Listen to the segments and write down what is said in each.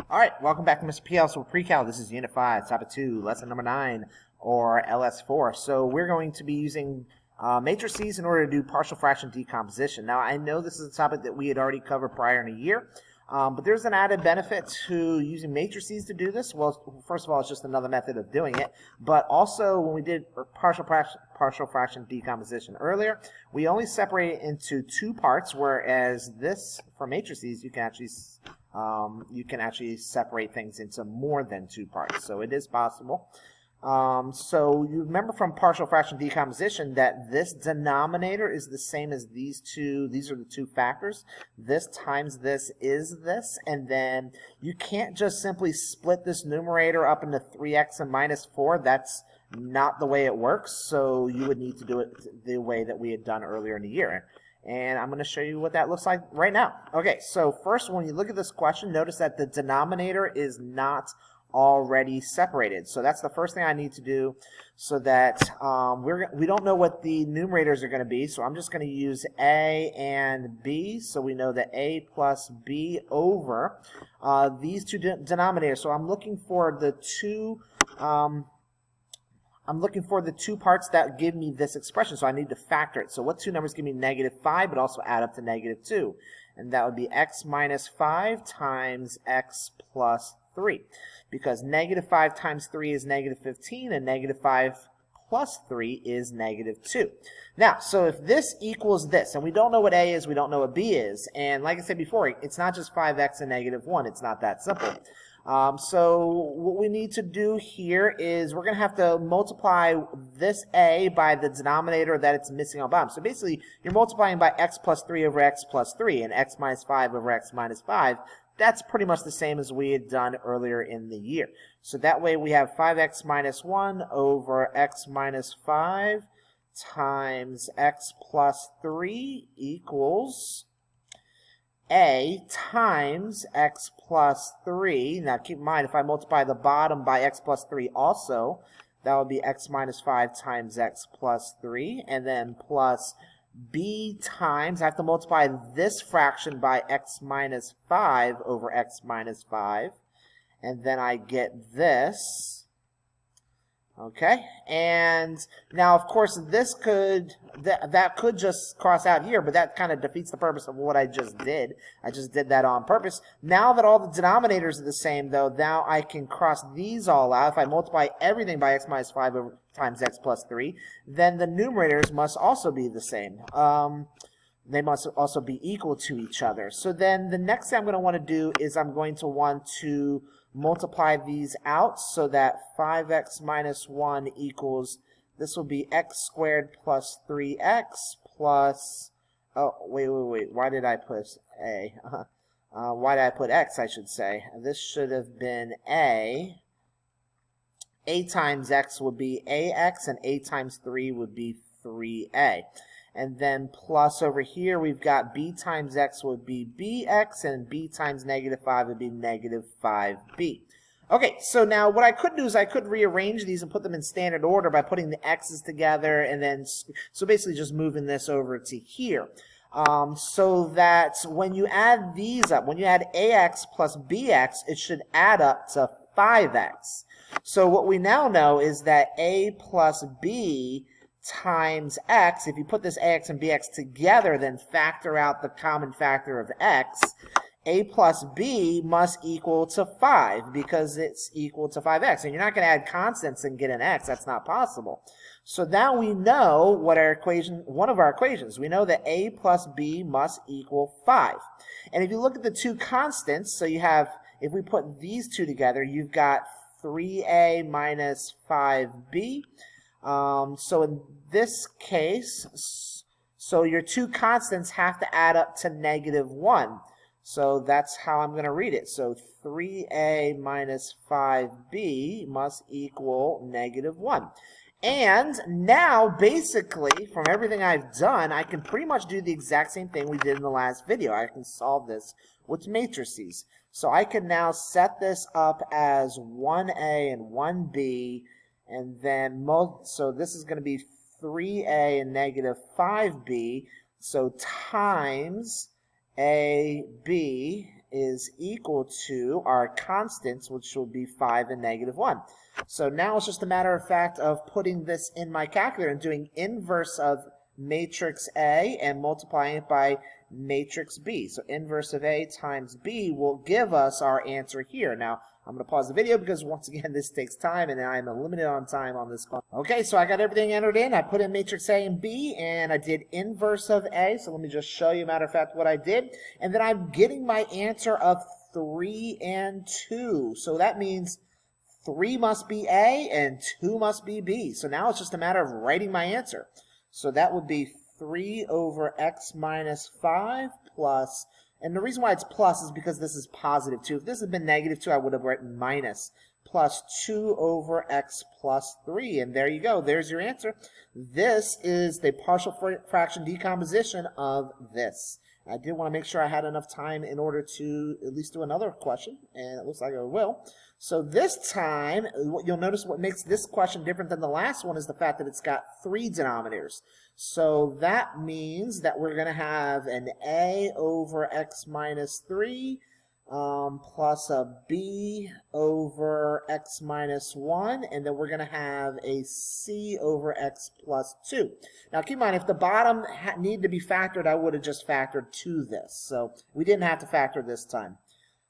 All right, welcome back to Mr. PL. So Precal, this is Unit 5, Topic 2, Lesson number 9, or LS4. So we're going to be using matrices in order to do partial fraction decomposition. Now, I know this is a topic that we had already covered prior in a year, but there's an added benefit to using matrices to do this. Well, first of all, it's just another method of doing it, but also when we did partial fraction decomposition earlier, we only separated it into two parts, whereas this, for matrices, you can actually separate things into more than two parts, so it is possible. So you remember from partial fraction decomposition that this denominator is the same as these two. These are the two factors. This times this is this, and then you can't just simply split this numerator up into 3x and minus 4. That's not the way it works, so you would need to do it the way that we had done earlier in the year. And I'm going to show you what that looks like right now. Okay, so first, when you look at this question, notice that the denominator is not already separated. So that's the first thing I need to do, so that we don't know what the numerators are going to be. So I'm just going to use a and b. So we know that a plus b over these two denominators. So I'm looking for the two. I'm looking for the two parts that give me this expression, so I need to factor it. So what two numbers give me -5, but also add up to -2? And that would be x minus 5 times x plus 3. Because -5 times 3 is -15, and -5 plus 3 is -2. Now, so if this equals this, and we don't know what a is, we don't know what b is, and like I said before, it's not just 5x and -1, it's not that simple. So what we need to do here is we're going to have to multiply this a by the denominator that it's missing on bottom. So basically, you're multiplying by x plus 3 over x plus 3, and x minus 5 over x minus 5. That's pretty much the same as we had done earlier in the year. So that way we have 5x minus 1 over x minus 5 times x plus 3 equals a times x plus 3. Now keep in mind, if I multiply the bottom by x plus 3 also, that would be x minus 5 times x plus 3, and then plus b times, I have to multiply this fraction by x minus 5 over x minus 5, and then I get this. Okay, and now of course this could, that could just cross out here, but that kind of defeats the purpose of what I just did. I just did that on purpose. Now that all the denominators are the same though, now I can cross these all out. If I multiply everything by x minus 5 over times x plus 3, then the numerators must also be the same. They must also be equal to each other. So then the next thing I'm going to want to do is I'm going to want to multiply these out so that 5x minus 1 equals, this will be x squared plus 3x plus, oh, wait, why did I put a? Why did I put x, I should say? This should have been a times x would be ax, and a times 3 would be 3a. And then plus over here, we've got b times x would be bx, and b times -5 would be -5b. Okay, so now what I could do is I could rearrange these and put them in standard order by putting the x's together, and then, so basically just moving this over to here. So that when you add these up, when you add ax plus bx, it should add up to 5x. So what we now know is that a plus b times x, if you put this ax and bx together, then factor out the common factor of x, a plus b must equal to 5 because it's equal to 5x. And you're not going to add constants and get an x. That's not possible. So now we know what our equation, one of our equations. We know that a plus b must equal 5. And if you look at the two constants, so you have, if we put these two together, you've got 3a minus 5b. So in this case, so your two constants have to add up to -1. So that's how I'm going to read it. So 3a minus 5b must equal -1. And now, basically, from everything I've done, I can pretty much do the exact same thing we did in the last video. I can solve this with matrices. So I can now set this up as 1a and 1b, and then, so this is going to be 3a and -5b, so times ab is equal to our constants, which will be 5 and -1. So now it's just a matter of fact of putting this in my calculator and doing inverse of matrix A and multiplying it by matrix B. So inverse of A times B will give us our answer here. Now, I'm going to pause the video because once again, this takes time and I'm limited on time on this. Okay, so I got everything entered in. I put in matrix A and B and I did inverse of A. So let me just show you, matter of fact, what I did. And then I'm getting my answer of 3 and 2. So that means 3 must be A and 2 must be B. So now it's just a matter of writing my answer. So that would be 3 over x minus 5 plus, and the reason why it's plus is because this is positive 2. If this had been -2, I would have written minus, plus 2 over x plus 3. And there you go. There's your answer. This is the partial fraction decomposition of this. I did want to make sure I had enough time in order to at least do another question, and it looks like I will. So this time, you'll notice what makes this question different than the last one is the fact that it's got 3 denominators. So that means that we're going to have an a over x minus 3 plus a b over x minus 1, and then we're going to have a c over x plus 2. Now keep in mind, if the bottom needed to be factored, I would have just factored to this. So we didn't have to factor this time.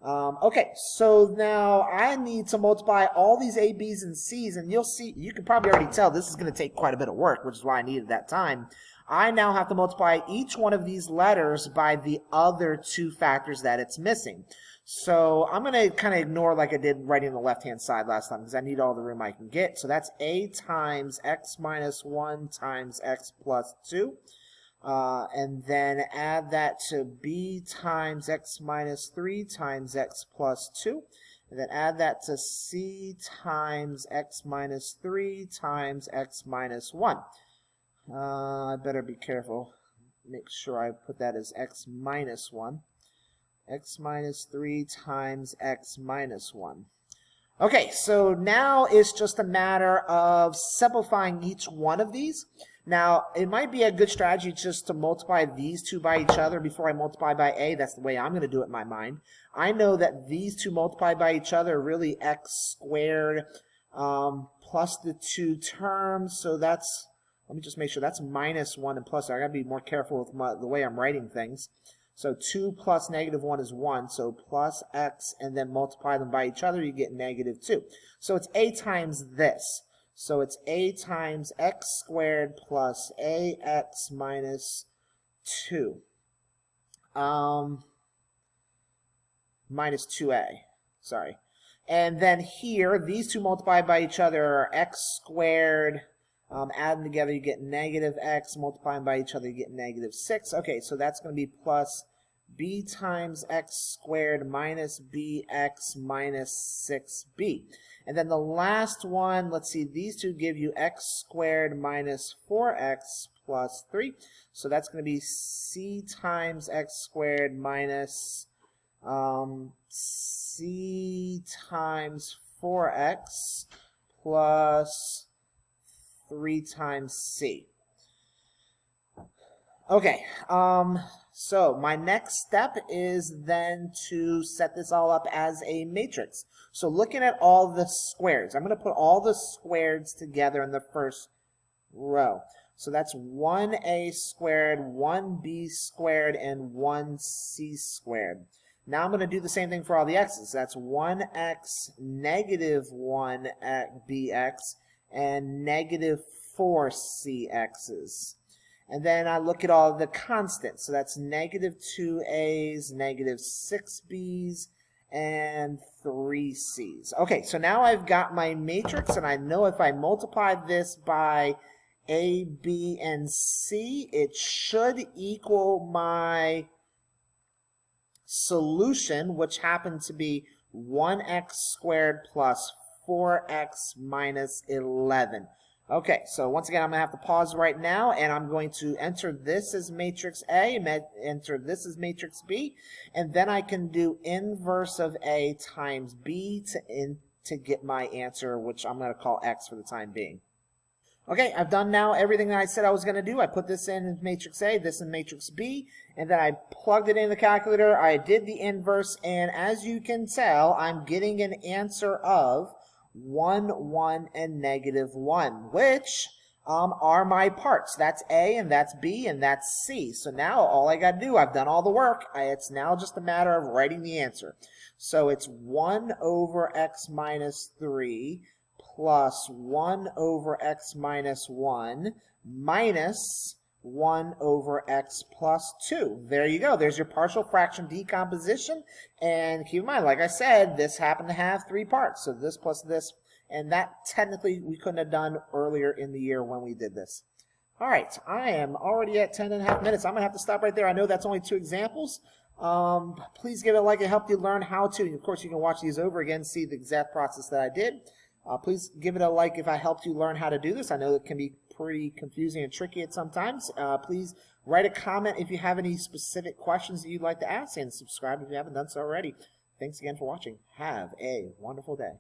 Okay, so now I need to multiply all these A, B's, and C's, and you'll see, you can probably already tell this is going to take quite a bit of work, which is why I needed that time. I now have to multiply each one of these letters by the other 2 factors that it's missing. So I'm going to kind of ignore like I did writing on the left-hand side last time because I need all the room I can get. So that's A times x minus 1 times x plus 2. And then add that to b times x minus 3 times x plus 2. And then add that to c times x minus 3 times x minus 1. I better be careful. Make sure I put that as x minus 1. X minus 3 times x minus 1. Okay, so now it's just a matter of simplifying each one of these. Now, it might be a good strategy just to multiply these 2 by each other before I multiply by a. That's the way I'm going to do it in my mind. I know that these 2 multiplied by each other are really x squared plus the 2 terms. So that's, let me just make sure that's minus 1 and plus. I got to be more careful with the way I'm writing things. So 2 plus -1 is 1, so plus x, and then multiply them by each other, you get -2. So it's a times this. So it's a times x squared plus ax minus 2. Minus 2a, sorry. And then here, these 2 multiplied by each other are x squared. Add them together, you get -x. Multiplying by each other, you get -6. Okay, so that's going to be plus b times x squared minus bx minus 6b. And then the last one, let's see, these 2 give you x squared minus 4x plus 3. So that's going to be c times x squared minus c times 4x plus 3 times c. Okay, so my next step is then to set this all up as a matrix. So looking at all the squares, I'm going to put all the squares together in the first row. So that's 1a squared, 1b squared, and 1c squared. Now I'm going to do the same thing for all the x's. That's 1x, -1bx, and -4cx's. And then I look at all the constants. So that's -2a's, -6b's, and 3c's. Okay, so now I've got my matrix, and I know if I multiply this by a, b, and c, it should equal my solution, which happened to be 1x squared plus 4x minus 11. Okay, so once again, I'm going to have to pause right now, and I'm going to enter this as matrix A, enter this as matrix B, and then I can do inverse of A times B to get my answer, which I'm going to call X for the time being. Okay, I've done now everything that I said I was going to do. I put this in matrix A, this in matrix B, and then I plugged it in the calculator. I did the inverse, and as you can tell, I'm getting an answer of 1, 1, and negative 1, which are my parts. That's A, and that's B, and that's C. So now all I got to do, I've done all the work. It's now just a matter of writing the answer. So it's 1 over x minus 3 plus 1 over x minus 1 minus 1 over x plus 2. There you go. There's your partial fraction decomposition. And keep in mind, like I said, this happened to have 3 parts. So this plus this. And that technically we couldn't have done earlier in the year when we did this. All right, I am already at 10.5 minutes. I'm going to have to stop right there. I know that's only 2 examples. Please give it a like. It helped you learn how to. And of course, you can watch these over again, see the exact process that I did. Please give it a like if I helped you learn how to do this. I know it can be pretty confusing and tricky at sometimes. Please write a comment if you have any specific questions that you'd like to ask, and subscribe if you haven't done so already. Thanks again for watching. Have a wonderful day.